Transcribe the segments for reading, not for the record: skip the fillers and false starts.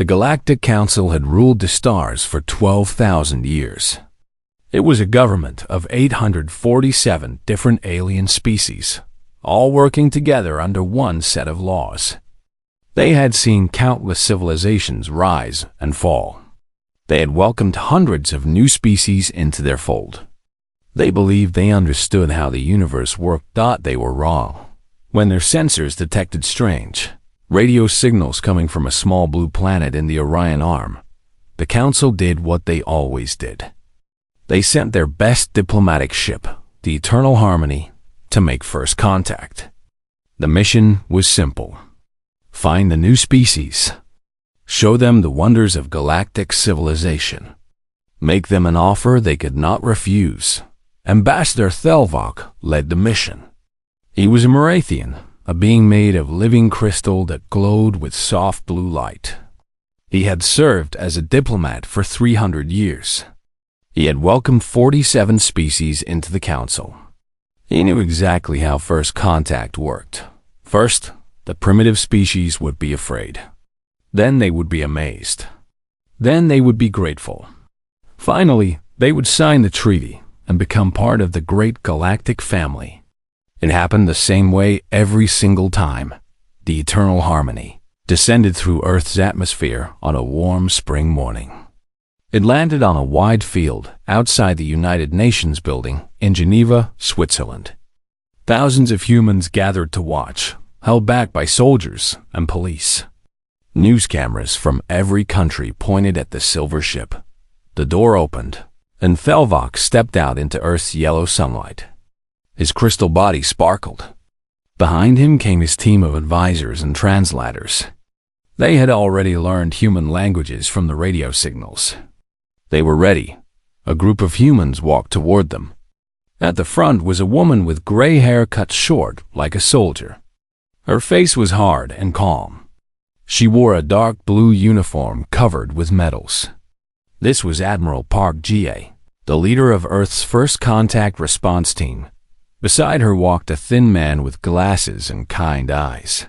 The Galactic Council had ruled the stars for 12,000 years. It was a government of 847 different alien species, all working together under one set of laws. They had seen countless civilizations rise and fall. They had welcomed hundreds of new species into their fold. They believed they understood how the universe worked. They were wrong. When their sensors detected strange radio signals coming from a small blue planet in the Orion Arm, the Council did what they always did. They sent their best diplomatic ship, the Eternal Harmony, to make first contact. The mission was simple. Find the new species. Show them the wonders of galactic civilization. Make them an offer they could not refuse. Ambassador Thelvok led the mission. He was a Morathian, a being made of living crystal that glowed with soft blue light. He had served as a diplomat for 300 years. He had welcomed 47 species into the Council. He knew exactly how first contact worked. First, the primitive species would be afraid. Then they would be amazed. Then they would be grateful. Finally, they would sign the treaty and become part of the great galactic family. It happened the same way every single time. The Eternal Harmony descended through Earth's atmosphere on a warm spring morning. It landed on a wide field outside the United Nations building in Geneva, Switzerland. Thousands of humans gathered to watch, held back by soldiers and police. News cameras from every country pointed at the silver ship. The door opened, and Thelvok stepped out into Earth's yellow sunlight. His crystal body sparkled. Behind him came his team of advisors and translators. They had already learned human languages from the radio signals. They were ready. A group of humans walked toward them. At the front was a woman with gray hair cut short like a soldier. Her face was hard and calm. She wore a dark blue uniform covered with medals. This was Admiral Park Ga, the leader of Earth's first contact response team. Beside her walked a thin man with glasses and kind eyes.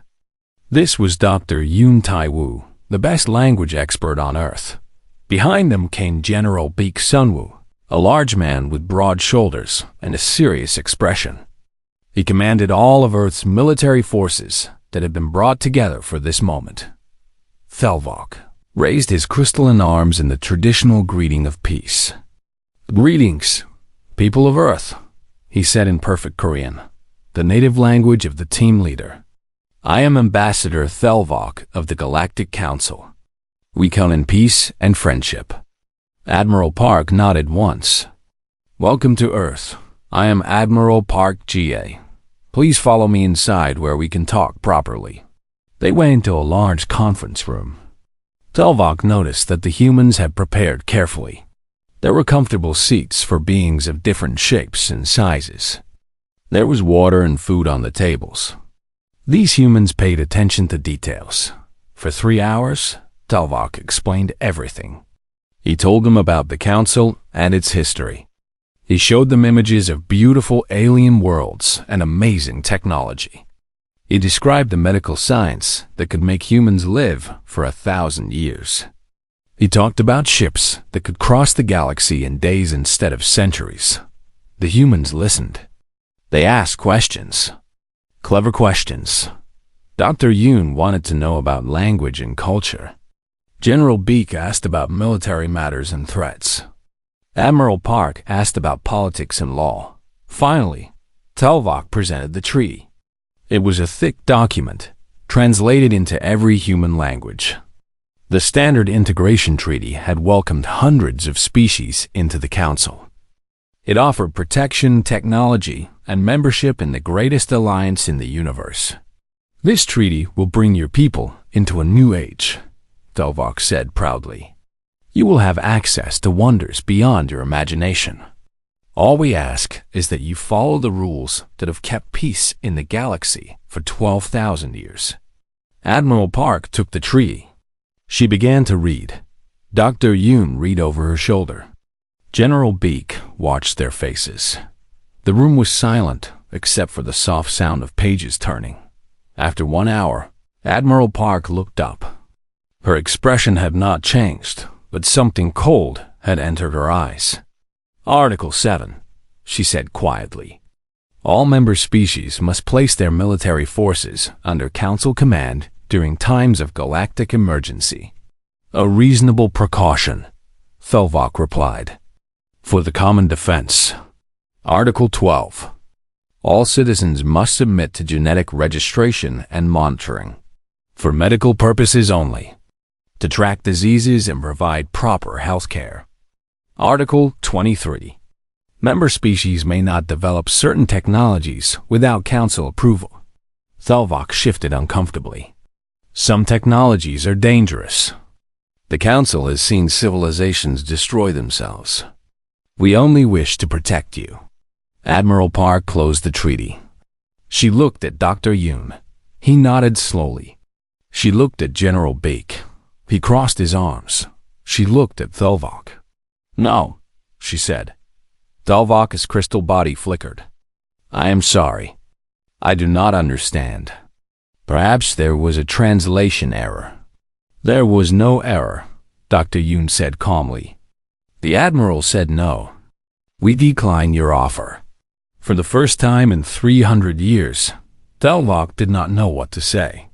This was Dr. Yoon Tai-woo, the best language expert on Earth. Behind them came General Baek Sunwoo, a large man with broad shoulders and a serious expression. He commanded all of Earth's military forces that had been brought together for this moment. Thelvok raised his crystalline arms in the traditional greeting of peace. "Greetings, people of Earth," he said in perfect Korean, the native language of the team leader. "I am Ambassador Thelvok of the Galactic Council. We come in peace and friendship." Admiral Park nodded once. "Welcome to Earth. I am Admiral Park Ga. Please follow me inside where we can talk properly." They went into a large conference room. Thelvok noticed that the humans had prepared carefully. There were comfortable seats for beings of different shapes and sizes. There was water and food on the tables. These humans paid attention to details. For 3 hours, Thelvok explained everything. He told them about the Council and its history. He showed them images of beautiful alien worlds and amazing technology. He described the medical science that could make humans live for 1,000 years. He talked about ships that could cross the galaxy in days instead of centuries. The humans listened. They asked questions. Clever questions. Dr. Yoon wanted to know about language and culture. General Baek asked about military matters and threats. Admiral Park asked about politics and law. Finally, Thelvok presented the treaty. It was a thick document, translated into every human language. The Standard Integration Treaty had welcomed hundreds of species into the Council. It offered protection, technology, and membership in the greatest alliance in the universe. "This treaty will bring your people into a new age," Thelvok said proudly. "You will have access to wonders beyond your imagination. All we ask is that you follow the rules that have kept peace in the galaxy for 12,000 years." Admiral Park took the treaty. She began to read. Dr. Yoon read over her shoulder. General Baek watched their faces. The room was silent except for the soft sound of pages turning. After 1 hour, Admiral Park looked up. Her expression had not changed, but something cold had entered her eyes. Article 7, she said quietly. All member species must place their military forces under Council command during times of galactic emergency. A reasonable precaution, Thelvok replied. For the common defense. Article 12. All citizens must submit to genetic registration and monitoring. For medical purposes only. To track diseases and provide proper health care. Article 23. Member species may not develop certain technologies without Council approval. Thelvok shifted uncomfortably. Some technologies are dangerous. The Council has seen civilizations destroy themselves. We only wish to protect you. Admiral Park closed the treaty. She looked at Dr. Yoon. He nodded slowly. She looked at General Beak. He crossed his arms. She looked at Thelvok. No, she said. Thelvok's crystal body flickered. I am sorry. I do not understand. Perhaps there was a translation error. There was no error, Dr. Yoon said calmly. The Admiral said no. We decline your offer. For the first time in 300 years, Thelvok did not know what to say.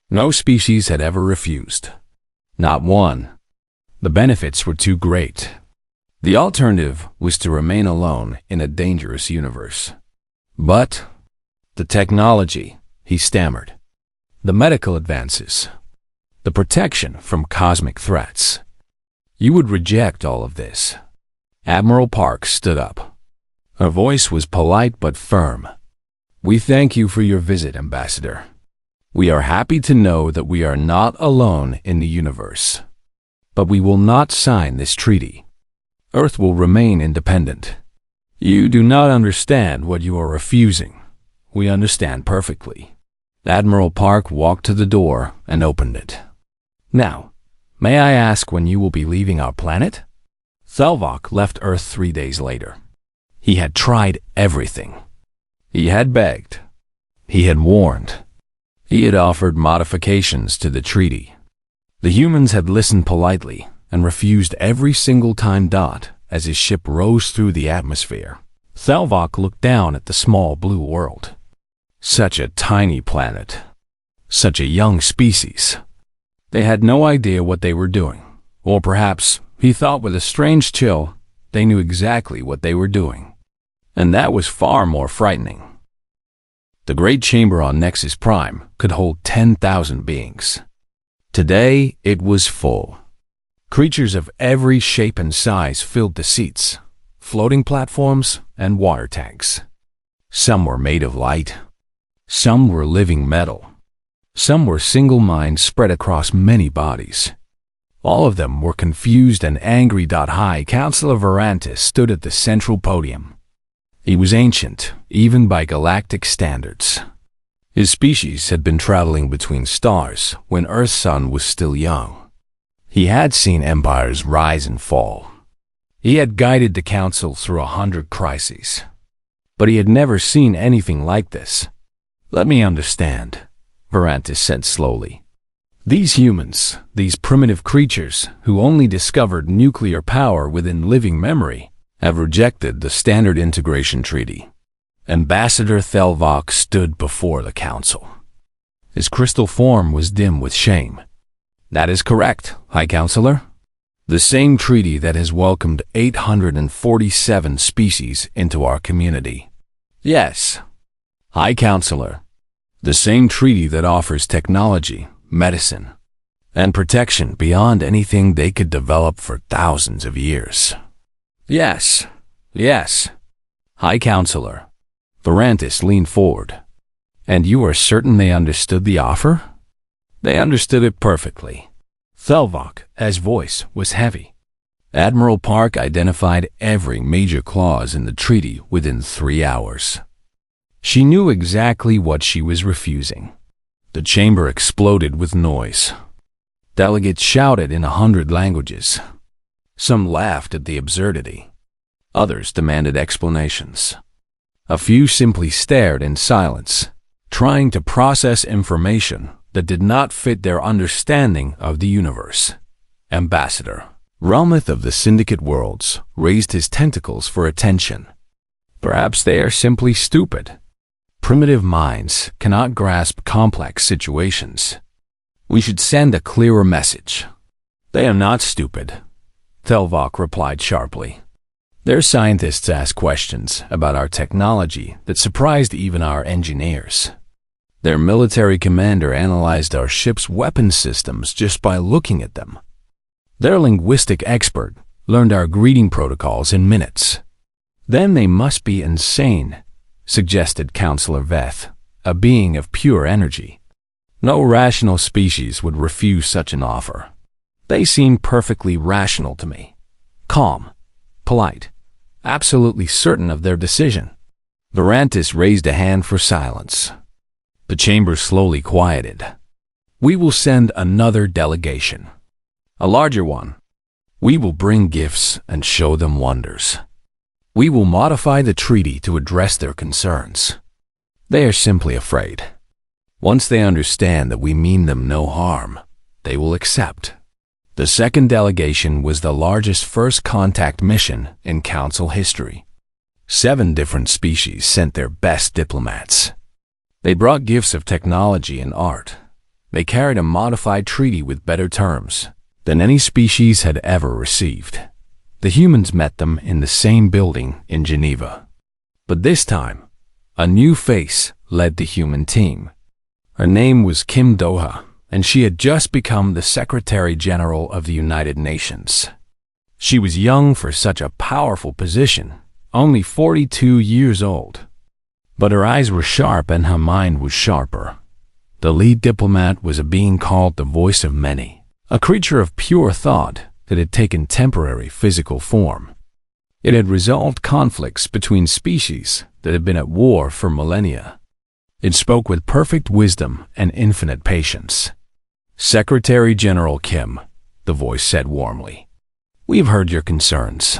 No species had ever refused. Not one. The benefits were too great. The alternative was to remain alone in a dangerous universe. But the technology, he stammered. The medical advances. The protection from cosmic threats. You would reject all of this. Admiral Park stood up. Her voice was polite but firm. We thank you for your visit, Ambassador. We are happy to know that we are not alone in the universe. But we will not sign this treaty. Earth will remain independent. You do not understand what you are refusing. We understand perfectly. Admiral Park walked to the door and opened it. Now, may I ask when you will be leaving our planet? Thelvok left Earth 3 days later. He had tried everything. He had begged. He had warned. He had offered modifications to the treaty. The humans had listened politely and refused every single time as his ship rose through the atmosphere. Thelvok looked down at the small blue world. Such a tiny planet. Such a young species. They had no idea what they were doing. Or perhaps, he thought with a strange chill, they knew exactly what they were doing. And that was far more frightening. The great chamber on Nexus Prime could hold 10,000 beings. Today, it was full. Creatures of every shape and size filled the seats, floating platforms, and water tanks. Some were made of light. Some were living metal. Some were single minds spread across many bodies. All of them were confused and angry. High Counselor Verantis stood at the central podium. He was ancient, even by galactic standards. His species had been traveling between stars when Earth's sun was still young. He had seen empires rise and fall. He had guided the Council through 100 crises. But he had never seen anything like this. Let me understand, Verantis said slowly. These humans, these primitive creatures who only discovered nuclear power within living memory, have rejected the Standard Integration Treaty. Ambassador Thelvok stood before the Council. His crystal form was dim with shame. That is correct, High Counselor. The same treaty that has welcomed 847 species into our community. Yes, High Counselor. The same treaty that offers technology, medicine, and protection beyond anything they could develop for thousands of years. Yes, yes, High Counselor. Verantis leaned forward. And you are certain they understood the offer? They understood it perfectly. Thelvok's voice was heavy. Admiral Park identified every major clause in the treaty within 3 hours. She knew exactly what she was refusing. The chamber exploded with noise. Delegates shouted in 100 languages. Some laughed at the absurdity. Others demanded explanations. A few simply stared in silence, trying to process information that did not fit their understanding of the universe. Ambassador Relmuth of the Syndicate Worlds raised his tentacles for attention. Perhaps they are simply stupid. Primitive minds cannot grasp complex situations. We should send a clearer message. They are not stupid, Thelvok replied sharply. Their scientists asked questions about our technology that surprised even our engineers. Their military commander analyzed our ship's weapon systems just by looking at them. Their linguistic expert learned our greeting protocols in minutes. Then they must be insane, suggested Counselor Veth, a being of pure energy. No rational species would refuse such an offer. They seemed perfectly rational to me. Calm, polite, absolutely certain of their decision. Varantis raised a hand for silence. The chamber slowly quieted. We will send another delegation. A larger one. We will bring gifts and show them wonders. We will modify the treaty to address their concerns. They are simply afraid. Once they understand that we mean them no harm, they will accept. The second delegation was the largest first contact mission in Council history. 7 different species sent their best diplomats. They brought gifts of technology and art. They carried a modified treaty with better terms than any species had ever received. The humans met them in the same building in Geneva. But this time, a new face led the human team. Her name was Kim Doha, and she had just become the Secretary General of the United Nations. She was young for such a powerful position, only 42 years old. But her eyes were sharp and her mind was sharper. The lead diplomat was a being called the Voice of Many, a creature of pure thought that had taken temporary physical form. It had resolved conflicts between species that had been at war for millennia. It spoke with perfect wisdom and infinite patience. Secretary General Kim, the voice said warmly, we've heard your concerns.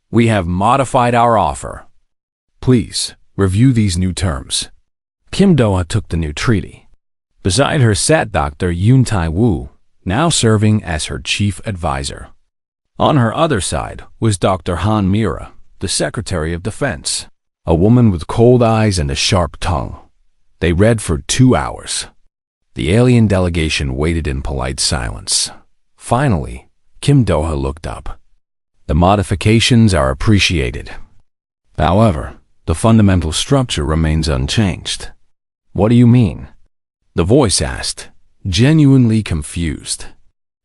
We have modified our offer. Please review these new terms. Kim Doha took the new treaty. Beside her sat Dr. Yun Tai Wu, now serving as her chief advisor. On her other side was Dr. Han Mira, the Secretary of Defense, a woman with cold eyes and a sharp tongue. They read for 2 hours. The alien delegation waited in polite silence. Finally, Kim Doha looked up. The modifications are appreciated. However, the fundamental structure remains unchanged. What do you mean? The voice asked, genuinely confused.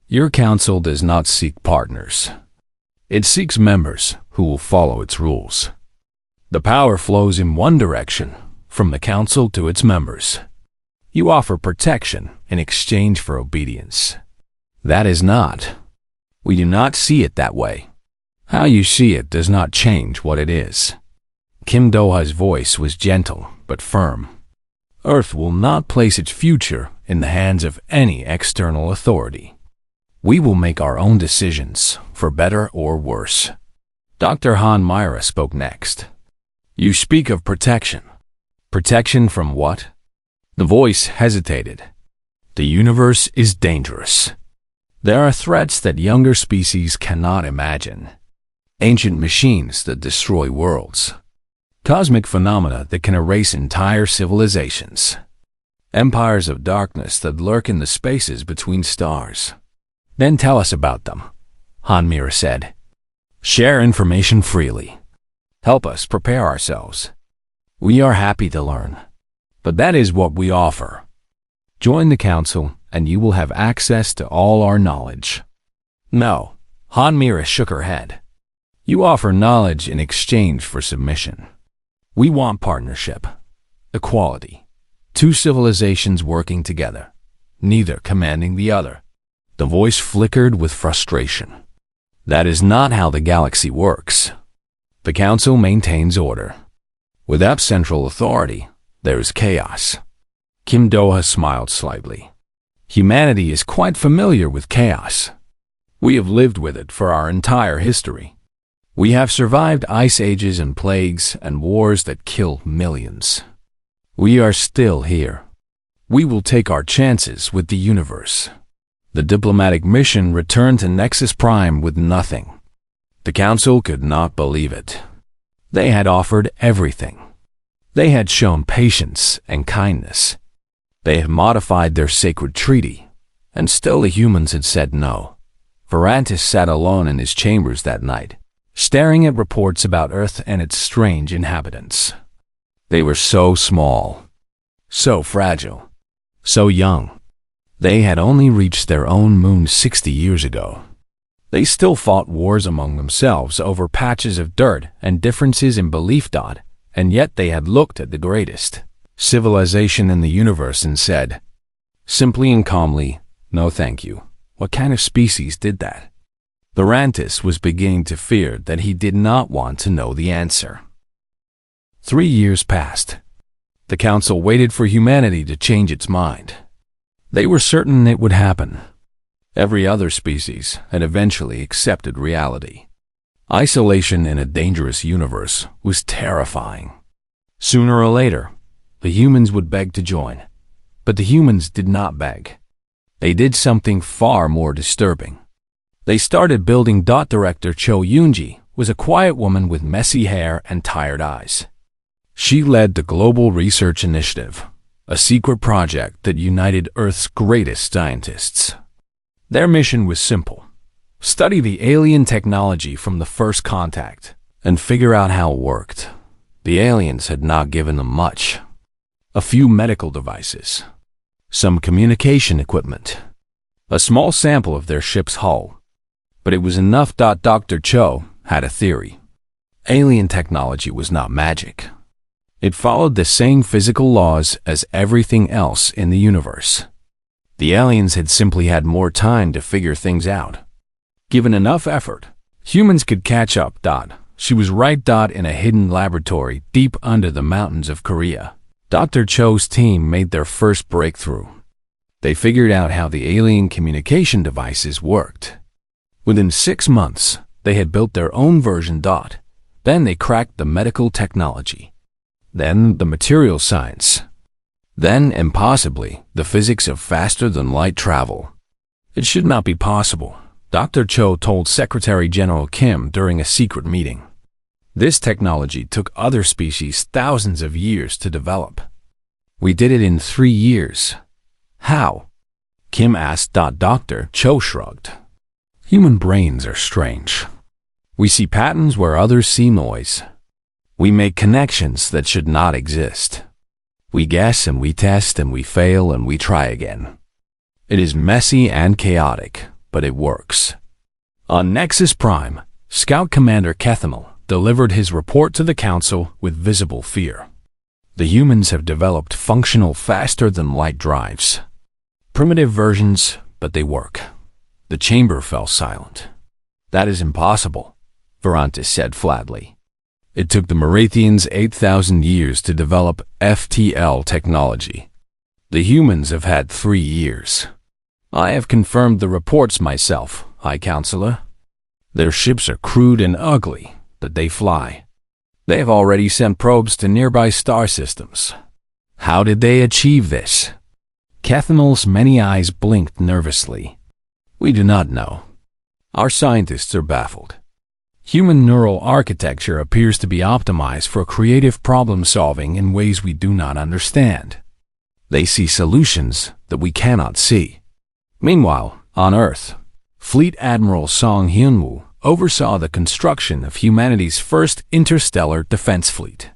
Your council does not seek partners. It seeks members who will follow its rules. The power flows in one direction, from the council to its members. You offer protection in exchange for obedience. That is not. We do not see it that way. How you see it does not change what it is. Kim Doha's voice was gentle but firm. Earth will not place its future in the hands of any external authority. We will make our own decisions, for better or worse. Dr. Han Myra spoke next. You speak of protection. Protection from what? The voice hesitated. The universe is dangerous. There are threats that younger species cannot imagine. Ancient machines that destroy worlds. Cosmic phenomena that can erase entire civilizations. Empires of darkness that lurk in the spaces between stars. Then tell us about them, Han Mira said. Share information freely. Help us prepare ourselves. We are happy to learn. But that is what we offer. Join the council and you will have access to all our knowledge. No, Han Mira shook her head. You offer knowledge in exchange for submission. We want partnership, equality, 2 civilizations working together, neither commanding the other. The voice flickered with frustration. That is not how the galaxy works. The council maintains order. Without central authority, there is chaos. Kim Doha smiled slightly. Humanity is quite familiar with chaos. We have lived with it for our entire history. We have survived ice ages and plagues and wars that kill millions. We are still here. We will take our chances with the universe. The diplomatic mission returned to Nexus Prime with nothing. The Council could not believe it. They had offered everything. They had shown patience and kindness. They had modified their sacred treaty, and still the humans had said no. Varantis sat alone in his chambers that night, staring at reports about Earth and its strange inhabitants. They were so small, so fragile, so young. They had only reached their own moon 60 years ago. They still fought wars among themselves over patches of dirt and differences in belief. And yet they had looked at the greatest civilization in the universe and said, simply and calmly, no thank you. What kind of species did that? Varantis was beginning to fear that he did not want to know the answer. 3 years passed. The Council waited for humanity to change its mind. They were certain it would happen. Every other species had eventually accepted reality. Isolation in a dangerous universe was terrifying. Sooner or later, the humans would beg to join. But the humans did not beg. They did something far more disturbing. They started building. Director Cho Yoonji was a quiet woman with messy hair and tired eyes. She led the Global Research Initiative, a secret project that united Earth's greatest scientists. Their mission was simple: study the alien technology from the first contact and figure out how it worked. The aliens had not given them much. A few medical devices, some communication equipment, a small sample of their ship's hull. But it was enough. Dr. Cho had a theory. Alien technology was not magic. It followed the same physical laws as everything else in the universe. The aliens had simply had more time to figure things out. Given enough effort, humans could catch up. She was right. In a hidden laboratory deep under the mountains of Korea, Dr. Cho's team made their first breakthrough. They figured out how the alien communication devices worked. Within 6 months, they had built their own version. Then they cracked the medical technology. Then the material science. Then, impossibly, the physics of faster-than-light travel. It should not be possible, Dr. Cho told Secretary General Kim during a secret meeting. This technology took other species thousands of years to develop. We did it in 3 years. How? Kim asked. Dr. Cho shrugged. Human brains are strange. We see patterns where others see noise. We make connections that should not exist. We guess and we test and we fail and we try again. It is messy and chaotic, but it works. On Nexus Prime, Scout Commander Kethamel delivered his report to the Council with visible fear. The humans have developed functional faster-than-light drives. Primitive versions, but they work. The chamber fell silent. That is impossible, Varantis said flatly. It took the Marathians 8,000 years to develop FTL technology. The humans have had 3 years. I have confirmed the reports myself, High Counselor. Their ships are crude and ugly, but they fly. They have already sent probes to nearby star systems. How did they achieve this? Kethamel's many eyes blinked nervously. We do not know. Our scientists are baffled. Human neural architecture appears to be optimized for creative problem-solving in ways we do not understand. They see solutions that we cannot see. Meanwhile, on Earth, Fleet Admiral Song Hyun-woo oversaw the construction of humanity's first interstellar defense fleet.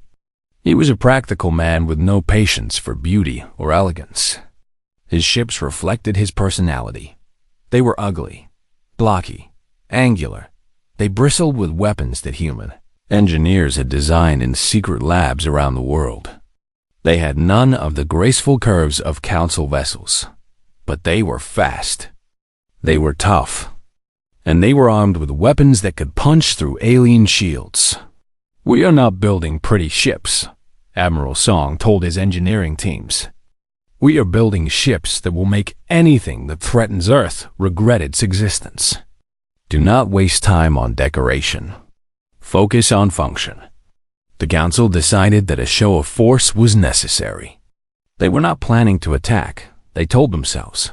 He was a practical man with no patience for beauty or elegance. His ships reflected his personality. They were ugly, blocky, angular. They bristled with weapons that human engineers had designed in secret labs around the world. They had none of the graceful curves of Council vessels, but they were fast. They were tough, and they were armed with weapons that could punch through alien shields. We are not building pretty ships, Admiral Song told his engineering teams. We are building ships that will make anything that threatens Earth regret its existence. Do not waste time on decoration. Focus on function. The Council decided that a show of force was necessary. They were not planning to attack, they told themselves.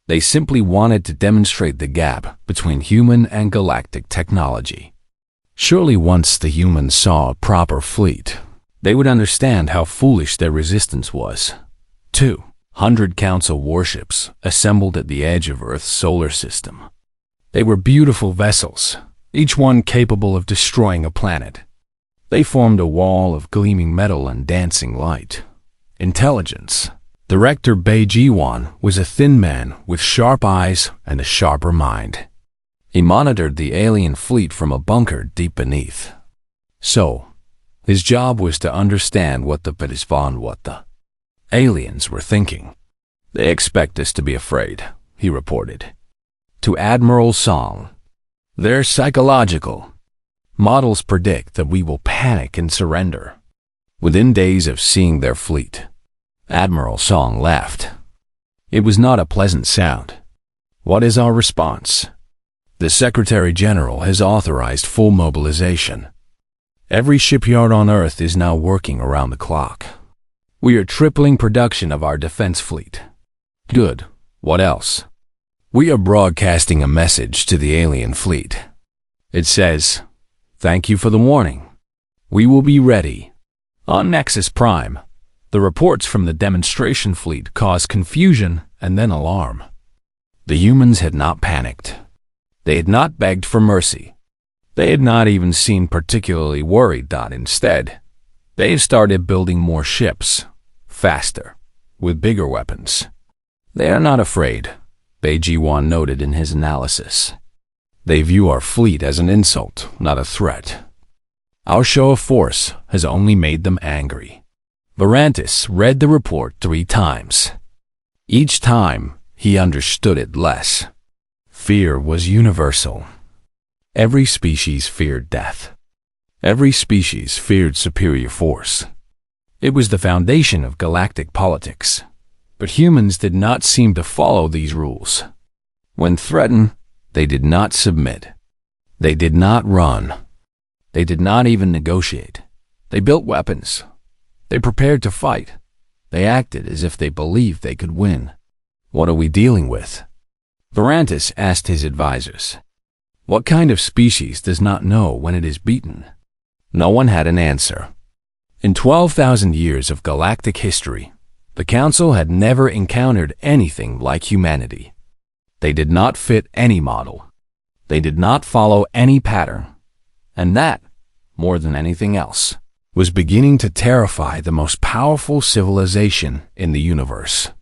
They simply wanted to demonstrate the gap between human and galactic technology. Surely once the humans saw a proper fleet, they would understand how foolish their resistance was. 200 Council warships assembled at the edge of Earth's solar system. They were beautiful vessels, each one capable of destroying a planet. They formed a wall of gleaming metal and dancing light. Intelligence. Director Bai Jiwan was a thin man with sharp eyes and a sharper mind. He monitored the alien fleet from a bunker deep beneath. So, his job was to understand what the aliens were thinking. They expect us to be afraid, he reported. To Admiral Song, they're psychological. Models predict that we will panic and surrender. Within days of seeing their fleet, Admiral Song laughed. It was not a pleasant sound. What is our response? The Secretary General has authorized full mobilization. Every shipyard on Earth is now working around the clock. We are tripling production of our defense fleet. Good. What else? We are broadcasting a message to the alien fleet. It says, "Thank you for the warning. We will be ready." On Nexus Prime, the reports from the demonstration fleet caused confusion and then alarm. The humans had not panicked. They had not begged for mercy. They had not even seemed particularly worried. Instead, they started building more ships, faster, with bigger weapons. They are not afraid, Bai Jiwan noted in his analysis. They view our fleet as an insult, not a threat. Our show of force has only made them angry. Varantis read the report 3 times. Each time, he understood it less. Fear was universal. Every species feared death. Every species feared superior force. It was the foundation of galactic politics. But humans did not seem to follow these rules. When threatened, they did not submit. They did not run. They did not even negotiate. They built weapons. They prepared to fight. They acted as if they believed they could win. What are we dealing with? Varantis asked his advisors. What kind of species does not know when it is beaten? No one had an answer. In 12,000 years of galactic history, the Council had never encountered anything like humanity. They did not fit any model. They did not follow any pattern. And that, more than anything else, was beginning to terrify the most powerful civilization in the universe.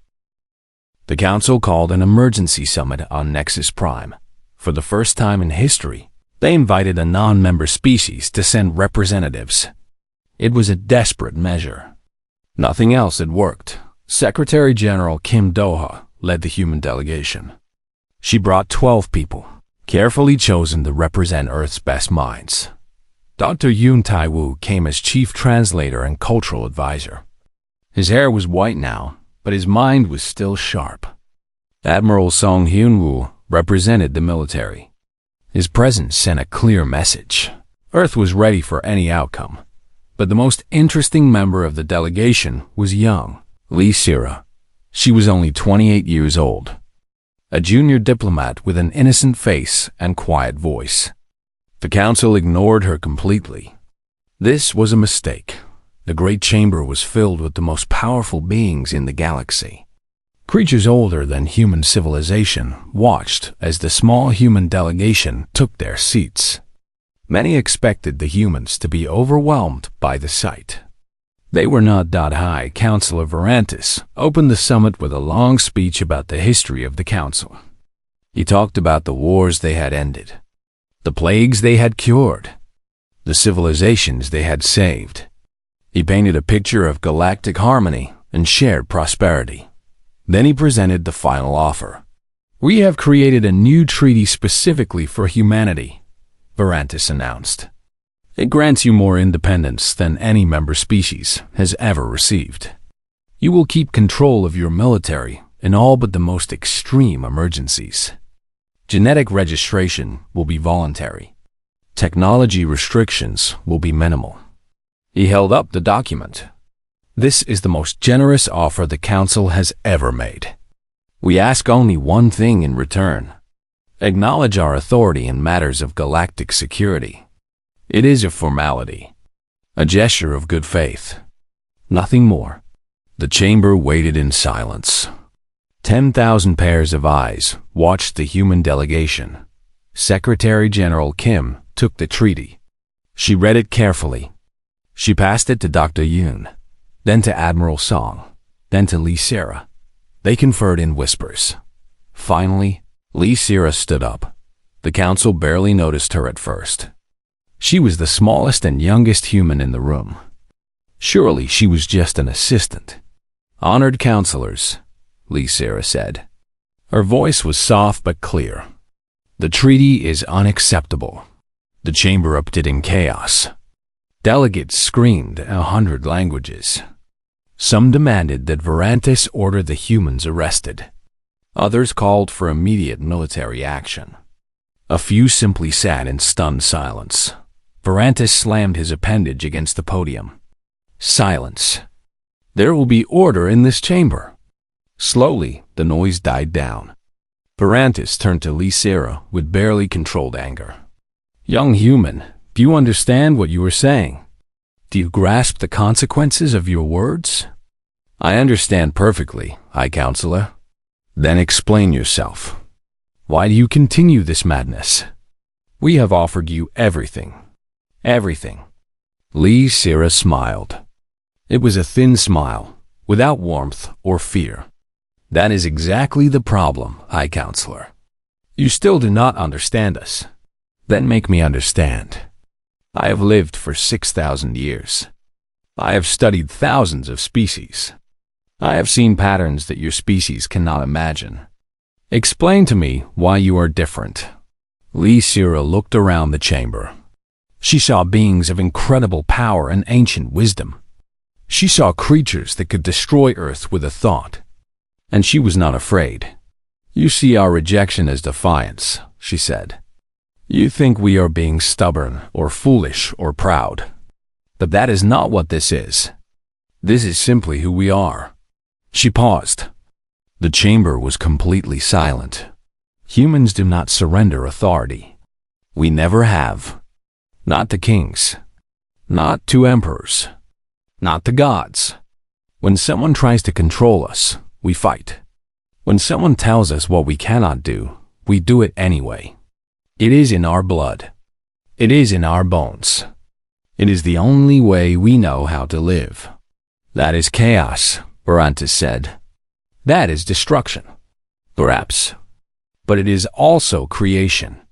The Council called an emergency summit on Nexus Prime. For the first time in history, they invited a non-member species to send representatives. It was a desperate measure. Nothing else had worked. Secretary General Kim Do-ha led the human delegation. She brought 12 people, carefully chosen to represent Earth's best minds. Dr. Yoon Tai-woo came as chief translator and cultural advisor. His hair was white now, but his mind was still sharp. Admiral Song Hyun-woo represented the military. His presence sent a clear message. Earth was ready for any outcome. But the most interesting member of the delegation was young, Lee Sira. She was only 28 years old. A junior diplomat with an innocent face and quiet voice. The Council ignored her completely. This was a mistake. The Great Chamber was filled with the most powerful beings in the galaxy. Creatures older than human civilization watched as the small human delegation took their seats. Many expected the humans to be overwhelmed by the sight. They were not. High Counselor Varantis opened the summit with a long speech about the history of the Council. He talked about the wars they had ended, the plagues they had cured, the civilizations they had saved. He painted a picture of galactic harmony and shared prosperity. Then he presented the final offer. We have created a new treaty specifically for humanity, Varantis announced. It grants you more independence than any member species has ever received. You will keep control of your military in all but the most extreme emergencies. Genetic registration will be voluntary. Technology restrictions will be minimal. He held up the document. This is the most generous offer the Council has ever made. We ask only one thing in return. Acknowledge our authority in matters of galactic security. It is a formality, a gesture of good faith. Nothing more. The chamber waited in silence. 10,000 pairs of eyes watched the human delegation. Secretary General Kim took the treaty. She read it carefully. She passed it to Dr. Yoon, then to Admiral Song, then to Lee Sarah. They conferred in whispers. Finally, Lee Sarah stood up. The council barely noticed her at first. She was the smallest and youngest human in the room. Surely she was just an assistant. Honored counselors, Lee Sarah said. Her voice was soft but clear. The treaty is unacceptable. The chamber erupted in chaos. Delegates screamed in 100 languages. Some demanded that Varantis order the humans arrested. Others called for immediate military action. A few simply sat in stunned silence. Varantis slammed his appendage against the podium. Silence. There will be order in this chamber. Slowly, the noise died down. Varantis turned to Lee Sarah with barely controlled anger. Young human, do you understand what you are saying? Do you grasp the consequences of your words? I understand perfectly, High Counselor. Then explain yourself. Why do you continue this madness? We have offered you everything. Everything. Lee Sarah smiled. It was a thin smile, without warmth or fear. That is exactly the problem, High Counselor. You still do not understand us. Then make me understand. I have lived for 6,000 years. I have studied thousands of species. I have seen patterns that your species cannot imagine. Explain to me why you are different. Lee Sarah looked around the chamber. She saw beings of incredible power and ancient wisdom. She saw creatures that could destroy Earth with a thought. And she was not afraid. You see our rejection as defiance, she said. You think we are being stubborn or foolish or proud. But that is not what this is. This is simply who we are. She paused. The chamber was completely silent. Humans do not surrender authority. We never have. Not to kings. Not to emperors. Not to gods. When someone tries to control us, we fight. When someone tells us what we cannot do, we do it anyway. It is in our blood. It is in our bones. It is the only way we know how to live. That is chaos, Varantis said. That is destruction. Perhaps. But it is also creation.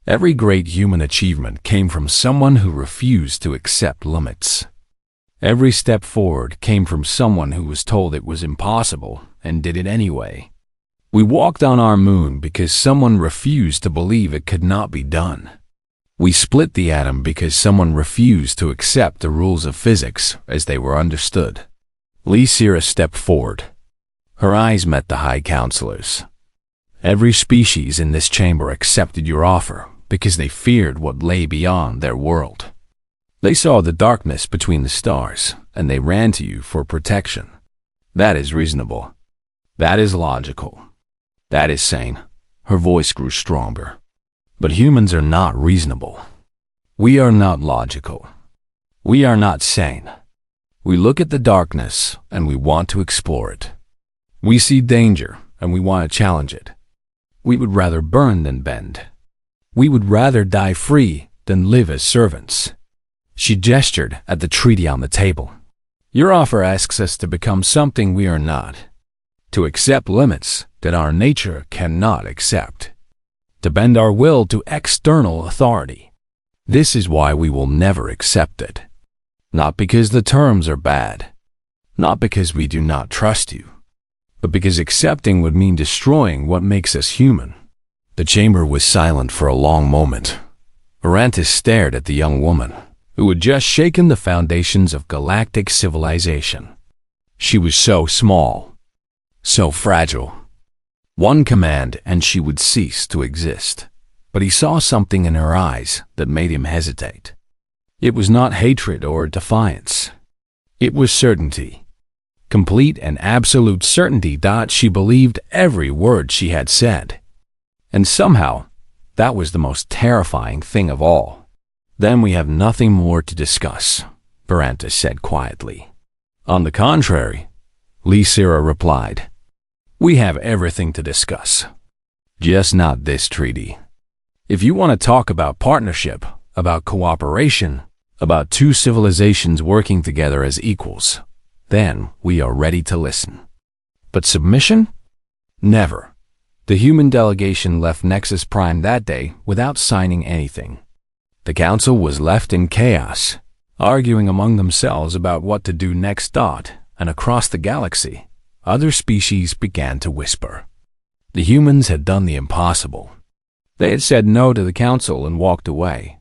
Every great human achievement came from someone who refused to accept limits. Every step forward came from someone who was told it was impossible and did it anyway. We walked on our moon because someone refused to believe it could not be done. We split the atom because someone refused to accept the rules of physics as they were understood. Lee Sarah stepped forward. Her eyes met the High Counselor's. Every species in this chamber accepted your offer because they feared what lay beyond their world. They saw the darkness between the stars, and they ran to you for protection. That is reasonable. That is logical. That is sane. Her voice grew stronger. But humans are not reasonable. We are not logical. We are not sane. We look at the darkness, and we want to explore it. We see danger, and we want to challenge it. We would rather burn than bend. We would rather die free than live as servants. She gestured at the treaty on the table. Your offer asks us to become something we are not. To accept limits that our nature cannot accept. To bend our will to external authority. This is why we will never accept it. Not because the terms are bad. Not because we do not trust you. But because accepting would mean destroying what makes us human. The chamber was silent for a long moment. Varantis stared at the young woman, who had just shaken the foundations of galactic civilization. She was so small, so fragile. One command and she would cease to exist. But he saw something in her eyes that made him hesitate. It was not hatred or defiance. It was certainty. complete and absolute certainty that she believed every word she had said. And somehow, that was the most terrifying thing of all. "Then we have nothing more to discuss," Varantis said quietly. "On the contrary," Lysira replied, "we have everything to discuss. Just not this treaty. If you want to talk about partnership, about cooperation, about two civilizations working together as equals, then we are ready to listen. But submission? Never." The human delegation left Nexus Prime that day without signing anything. The council was left in chaos, arguing among themselves about what to do next. And across the galaxy, other species began to whisper. The humans had done the impossible. They had said no to the council and walked away.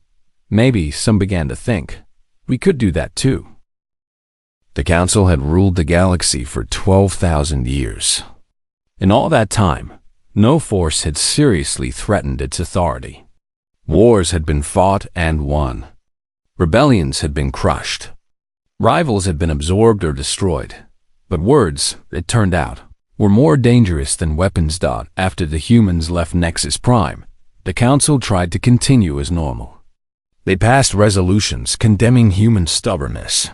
Maybe some began to think, we could do that too. The council had ruled the galaxy for 12,000 years. In all that time, no force had seriously threatened its authority. Wars had been fought and won. Rebellions had been crushed. Rivals had been absorbed or destroyed. But words, it turned out, were more dangerous than weapons. After the humans left Nexus Prime, the council tried to continue as normal. They passed resolutions condemning human stubbornness.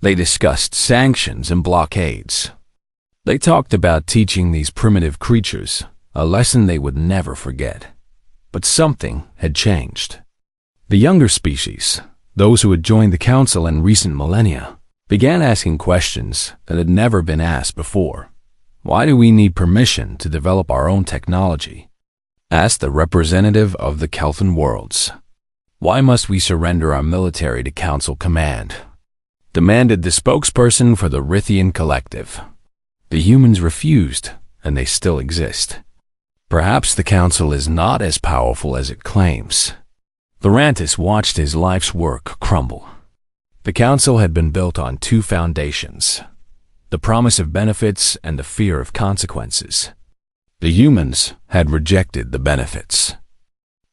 They discussed sanctions and blockades. They talked about teaching these primitive creatures a lesson they would never forget. But something had changed. The younger species, those who had joined the council in recent millennia, began asking questions that had never been asked before. "Why do we need permission to develop our own technology?" asked the representative of the Kelthan worlds. "Why must we surrender our military to council command?" demanded the spokesperson for the Rithian collective. The humans refused, and they still exist. Perhaps the council is not as powerful as it claims. Varantis watched his life's work crumble. The council had been built on two foundations: the promise of benefits and the fear of consequences. The humans had rejected the benefits.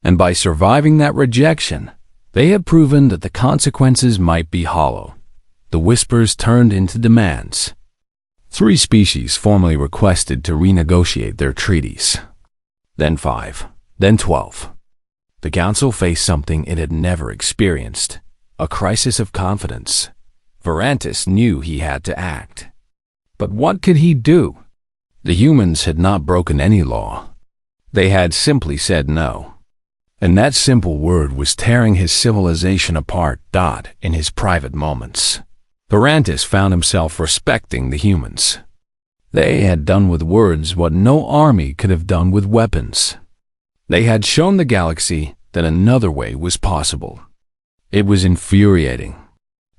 And by surviving that rejection, they had proven that the consequences might be hollow. The whispers turned into demands. 3 species formally requested to renegotiate their treaties. Then 5, then 12. The council faced something it had never experienced, a crisis of confidence. Varantis knew he had to act. But what could he do? The humans had not broken any law. They had simply said no. And that simple word was tearing his civilization apart. In his private moments, Varantis found himself respecting the humans. They had done with words what no army could have done with weapons. They had shown the galaxy that another way was possible. It was infuriating.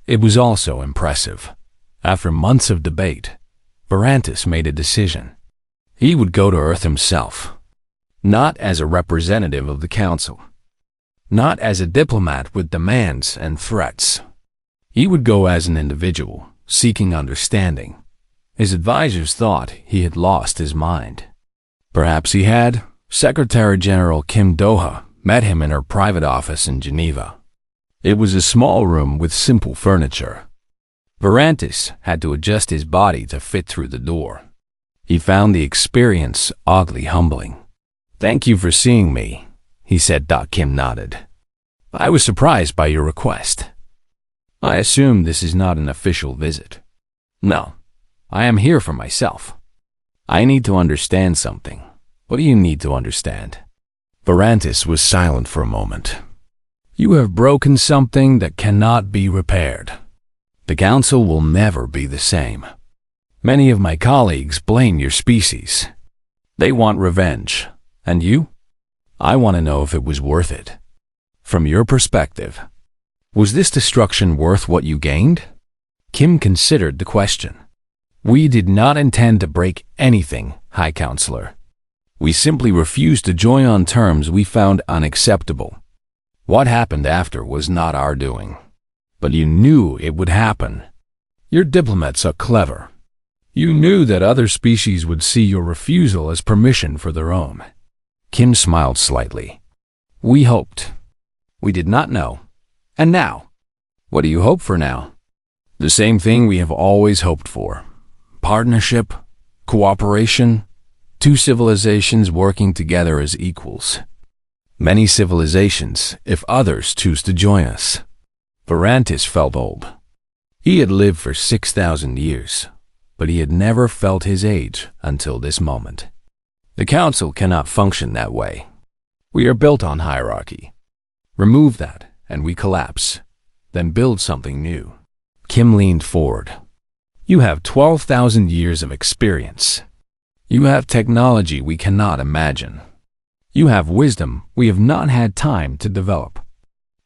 It was also impressive. After months of debate, Varantis made a decision. He would go to Earth himself, not as a representative of the council, not as a diplomat with demands and threats. He would go as an individual, seeking understanding. His advisors thought he had lost his mind. Perhaps he had. Secretary General Kim Doha met him in her private office in Geneva. It was a small room with simple furniture. Varantis had to adjust his body to fit through the door. He found the experience oddly humbling. "Thank you for seeing me," he said. Kim nodded. "I was surprised by your request. I assume this is not an official visit." "No, I am here for myself. I need to understand something." "What do you need to understand?" Varantis was silent for a moment. "You have broken something that cannot be repaired. The council will never be the same. Many of my colleagues blame your species. They want revenge. And you? I want to know if it was worth it. From your perspective, was this destruction worth what you gained?" Kim considered the question. "We did not intend to break anything, High Counselor. We simply refused to join on terms we found unacceptable. What happened after was not our doing. But you knew it would happen. Your diplomats are clever. You knew that other species would see your refusal as permission for their own." Kim smiled slightly. "We hoped. We did not know. And now? What do you hope for now?" "The same thing we have always hoped for. partnership, cooperation, two civilizations working together as equals. Many civilizations, if others choose to join us. Varantis felt old. He had lived for 6,000 years, but he had never felt his age until this moment. The Council cannot function that way. We are built on hierarchy. Remove that, and we collapse. Then build something new. Kim leaned forward. You have 12,000 years of experience. You have technology we cannot imagine. You have wisdom we have not had time to develop.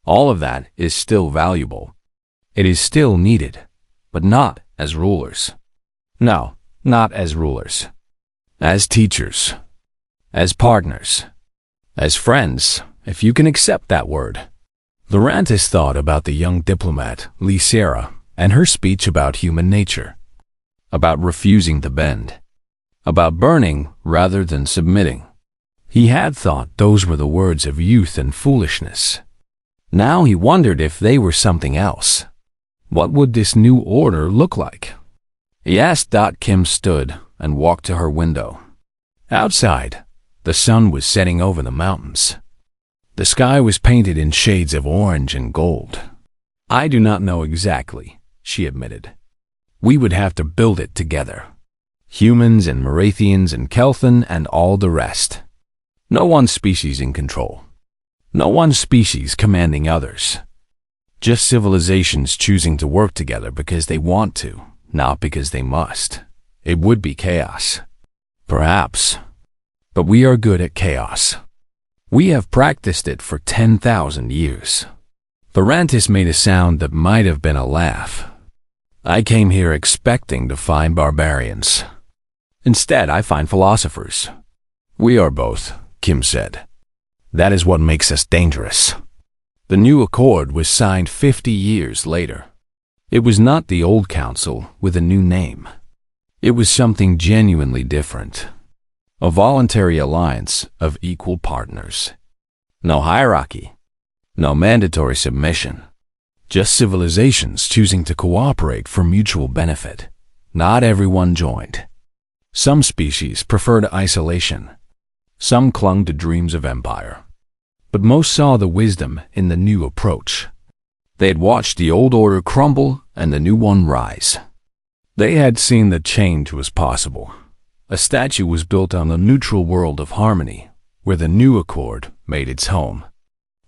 All of that is still valuable. It is still needed, but not as rulers. No, not as rulers. As teachers. As partners. As friends, if you can accept that word. Varantis thought about the young diplomat, Lysera, and her speech about human nature. About refusing to bend. About burning rather than submitting. He had thought those were the words of youth and foolishness. Now he wondered if they were something else. What would this new order look like? He asked. Kim stood and walked to her window. Outside, the sun was setting over the mountains. The sky was painted in shades of orange and gold. I do not know exactly, she admitted. We would have to build it together. Humans and Marathians and Kelthan and all the rest. No one species in control. No one species commanding others. Just civilizations choosing to work together because they want to, not because they must. It would be chaos. Perhaps. But we are good at chaos. We have practiced it for 10,000 years. Varantis made a sound that might have been a laugh. I came here expecting to find barbarians. Instead, I find philosophers. We are both, Kim said. That is what makes us dangerous. The new accord was signed 50 years later. It was not the old council with a new name. It was something genuinely different. A voluntary alliance of equal partners. No hierarchy. No mandatory submission. Just civilizations choosing to cooperate for mutual benefit. Not everyone joined. Some species preferred isolation. Some clung to dreams of empire. But most saw the wisdom in the new approach. They had watched the old order crumble and the new one rise. They had seen that change was possible. A statue was built on the neutral world of harmony, where the new accord made its home.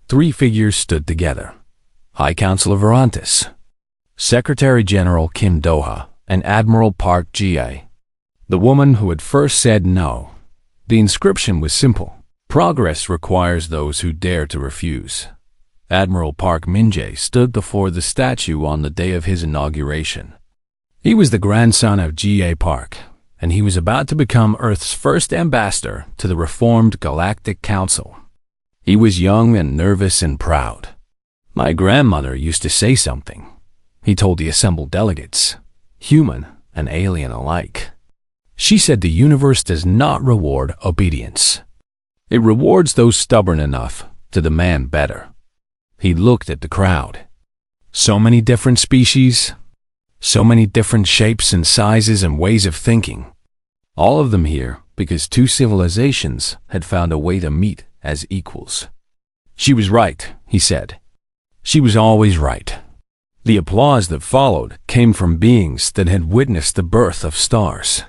3 figures stood together. High Counselor Varantis, Secretary General Kim Doha, and Admiral Park Jie. The woman who had first said no. The inscription was simple. Progress requires those who dare to refuse. Admiral Park Minjae stood before the statue on the day of his inauguration. He was the grandson of G.A. Park, and he was about to become Earth's first ambassador to the reformed Galactic Council. He was young and nervous and proud. My grandmother used to say something, he told the assembled delegates, human and alien alike. She said the universe does not reward obedience. It rewards those stubborn enough to demand better. He looked at the crowd. So many different species, so many different shapes and sizes and ways of thinking. All of them here because 2 civilizations had found a way to meet as equals. She was right, he said. She was always right. The applause that followed came from beings that had witnessed the birth of stars,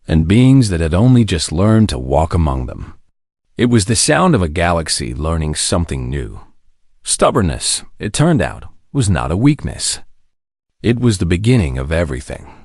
and beings that had only just learned to walk among them. It was the sound of a galaxy learning something new. Stubbornness, it turned out, was not a weakness. It was the beginning of everything.